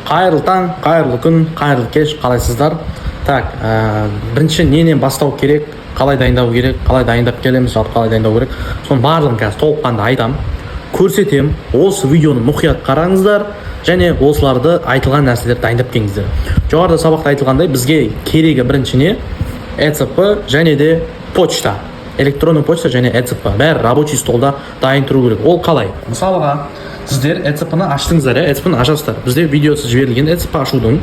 Қайырлы таң, қайырлы күн, қайырлы кеш, қалайсыздар? Так, бірінші ненен бастау керек, қалай дайындау керек, қалай дайындап келеміз, жалпы қалай дайындау керек. Соның барлығын қазір толыққанды айтам, көрсетем. Осы видеоны мұқият қараңыздар және осыларды айтылған нәрселерді дайындап келіңіздер. Жоғарыда сабақта айтылғандай, бізге керегі бірінші не? ECP және де почта. Электронный почта және ECP. Бәрі рабочий столда дайын тұру керек. Ол қалай? Мысалға, сіздер ECP-ны аштыңыздар, ECP-ны ашасыздар. Бізде видеосы жіберілген ECP ашудың,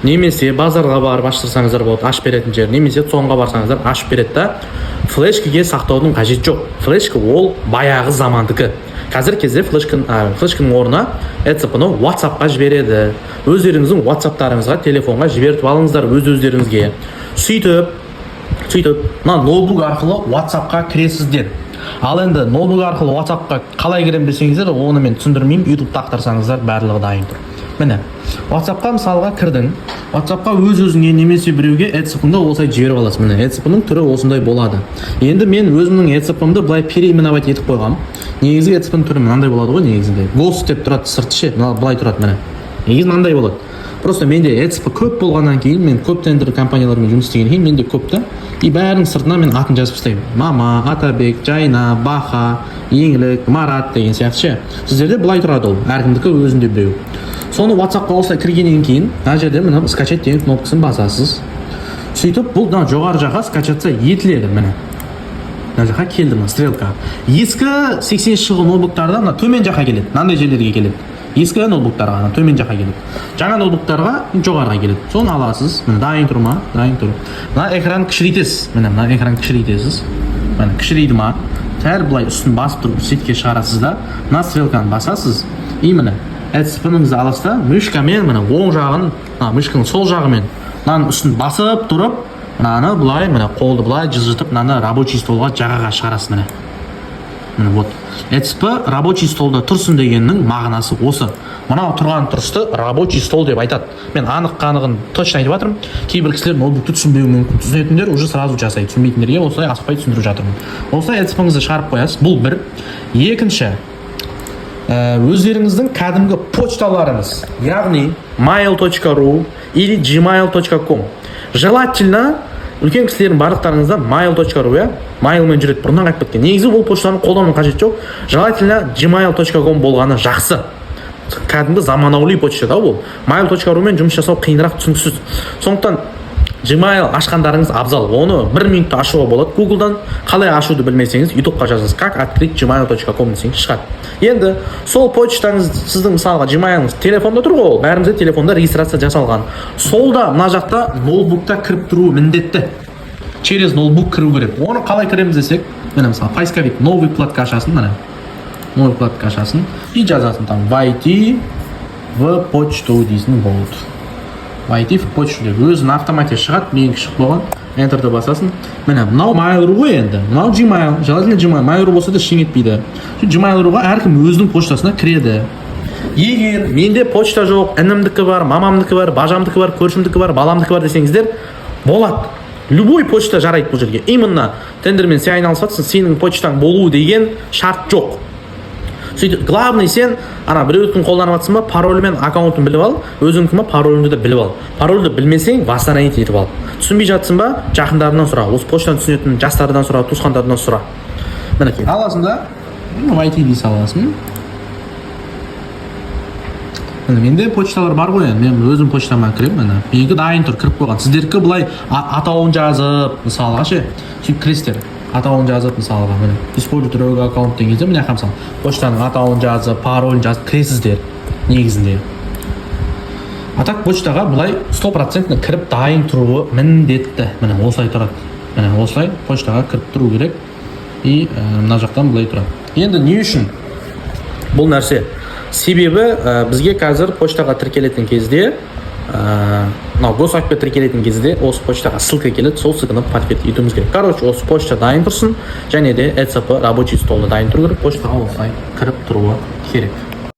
немесе базарға барып аштырсаңыздар болады, ашып беретін жер, немесе соңға барсаңыздар ашып береді да. Флешкіге сақтаудың қажеті жоқ. Флешка ол баяғы замандікі. Қазір кезде флешканың орнына ECP-ны WhatsApp-қа жібереді. Өздеріңіздің WhatsApp-тарыңызға, телефонға жіберіп алыңыздар өз-өздеріңізге. Сөйтіп, мына ноутбук арқылы WhatsApp-қа кіресіздер. Ал енді ноутбук арқылы WhatsApp-қа қалай кірем десеңіздер, оны мен түсіндірмеймін, YouTube-та ақтарсаңыздар барлығы дайын тұр. Міне, WhatsApp-қа мысалға кірдің. WhatsApp-қа өз-өзіңе немесе біреуге ECP-іңді осылай жіберіп аласың. Міне, ECP-ның түрі осындай болады. Енді мен өзімнің ECP-імді былай переименовать етіп қойғам. Негізгі ECP-ның түрі мынандай болады ғой, негізінде. Ghost деп тұрады сырты ше, былай тұрады міне. Негізі мынандай болады. Просто менде ECP көп болғаннан кейін, мен көп тендер компаниялармен жұмыс істегеннен кейін менде көп та. И бәрінің сыртына мен атын жазып тастаймын. Мама, Атабек, Жайна, Баха, Еңлік, Марат деген сияқты ше. Сіздерде былай тұрады ол, әркімдікі өзінде біреу. Соны WhatsApp-қа осылай кіргеннен кейін, мына жерде мына скачать деген кнопкасын басасыз. Сөйтіп бұл жоғары жаққа скачатса етіледі міне. Мына жаққа келді мына стрелка. Ескі 80 жылғы ноутбуктарда мына төмен жаққа келеді, мынандай жерлерге келеді. Ескі ноутбуктарға төмен жаққа келеді. Жаңа ноутбуктарға жоғарыға келеді. Соны аласыз. Міне дайын тұр ма? Дайын тұр. Мына экран кішірейтесіз. Міне мына экран кішірейтесіз. Міне кішірейді ма? Сәл былай үстін басып тұрып сетке шығарасыз да, мына стрелканы басасыз. И міне ECP-іңізді аласыз да, мышкамен міне оң жағын, мышканың сол жағымен мынаның үстін басып тұрып, мынаны былай міне қолды былай жылжытып, мынаны рабочий столға жағаға шығарасыз міне. Міне вот. ECP рабочий столда тұрсын дегеннің мағынасы осы. Мынау тұрған тұрысты рабочий стол деп айтады. Мен анық-қанығын точно айтып жатырмын. Кейбір кісілер ноутбукты түсінбеуі мүмкін. Түсінетіндер уже сразу жасайды. Түсінбейтіндерге осылай асықпай түсіндіріп жатырмын. Осылай ECP-іңізді шығарып қоясыз. Бұл бір. Екінші, өздеріңіздің кәдімгі почталарыңыз, яғни mail.ru или gmail.com. Желательно үлкен кісілердің барлықтарыңызда mail.ru, иә? Mailмен жүреді, бұрыннан қайтып кеткен. Негізі бұл почтаны қолдану қажет жоқ. Желательно gmail.com болғаны жақсы. Кәдімгі заманауи почта да ол. Mail.ru-мен жұмыс жасау қиынырақ, түсініксіз. Сондықтан Gmail ашқандарыңыз абзал. Оны 1 минутта ашуға болады. Google-дан қалай ашуды білмесеңіз, YouTube-қа жазасыз. Как открыть gmail.com десеңіз шығады. Енді сол почтаңыз сіздің мысалға Gmail-ыңыз телефонда тұр ғой, бәрімізде телефонда регистрация жасалған. Солда мына жақта ноутбукта кіріп тұруы міндетті. Через ноутбук кіру керек. Оны қалай кіреміз десек, міне мысалы поисковик новый вкладка ашасын, міне. Новый вкладка ашасын и жазасын там войти в почту дейсің болады. Войти в почту деп өзінің автоматия шығады, менің шығып болған. Enter'ды басасын. Міне мынау Mail.ru ғой енді. Мынау Gmail, желательно Gmail. Mail.ru болса да ештеңе етпейді. Gmail.ru-ға әркім өзінің поштасына кіреді. Егер менде почта жоқ, інімдікі бар, мамамдікі бар, бажамдікі бар, көршімдікі бар, баламдікі бар десеңіздер, болады. Любой почта жарайды бұл жерге. Именно тендермен сен айналысып жатсың, сенің почтаң болуы деген шарт жоқ. Сөйтіп, главный сен біреудің қолданып жатсың ба, паролі мен аккаунтын біліп ал, өзіңнің ма пароліңді де біліп ал. Парольді білмесең, восстановить етіп ал. Түсінбей жатсың ба, жақындарынан сұра. Осы почтаны түсінетін жастардан сұра, туысқандардан сұра. Мінекей. Аласың да, войти дей саласың. Менде почталар бар ғой, мен өзім почтама кіремін. Менікі дайын тұр, кіріп қойған. Сіздеркі былай атауын жазып, мысалға ше, сөйтіп кіресіздер. Атауын жазып, мысалға, міне, используй другой аккаунт деген кезде, міне қамсал. Почтаның атауын жазып, паролін жазып кіресіздер негізінде. А так почтаға былай 100% кіріп дайын тұруы міндетті. Міне осылай тұрады. Міне осылай почтаға кіріп тұру керек. И мына жақтан былай тұрады. Енді не үшін бұл нәрсе? Себебі бізге қазір почтаға тіркелетін кезде, госактқа тіркелетін кезде осы почтаға ссылка келеді, сол ссылканы подтвердить етуіміз керек. Короче, осы почта дайын тұрсын, және де ECP рабочий столда дайын тұру керек, почтаға осылай кіріп тұруы керек.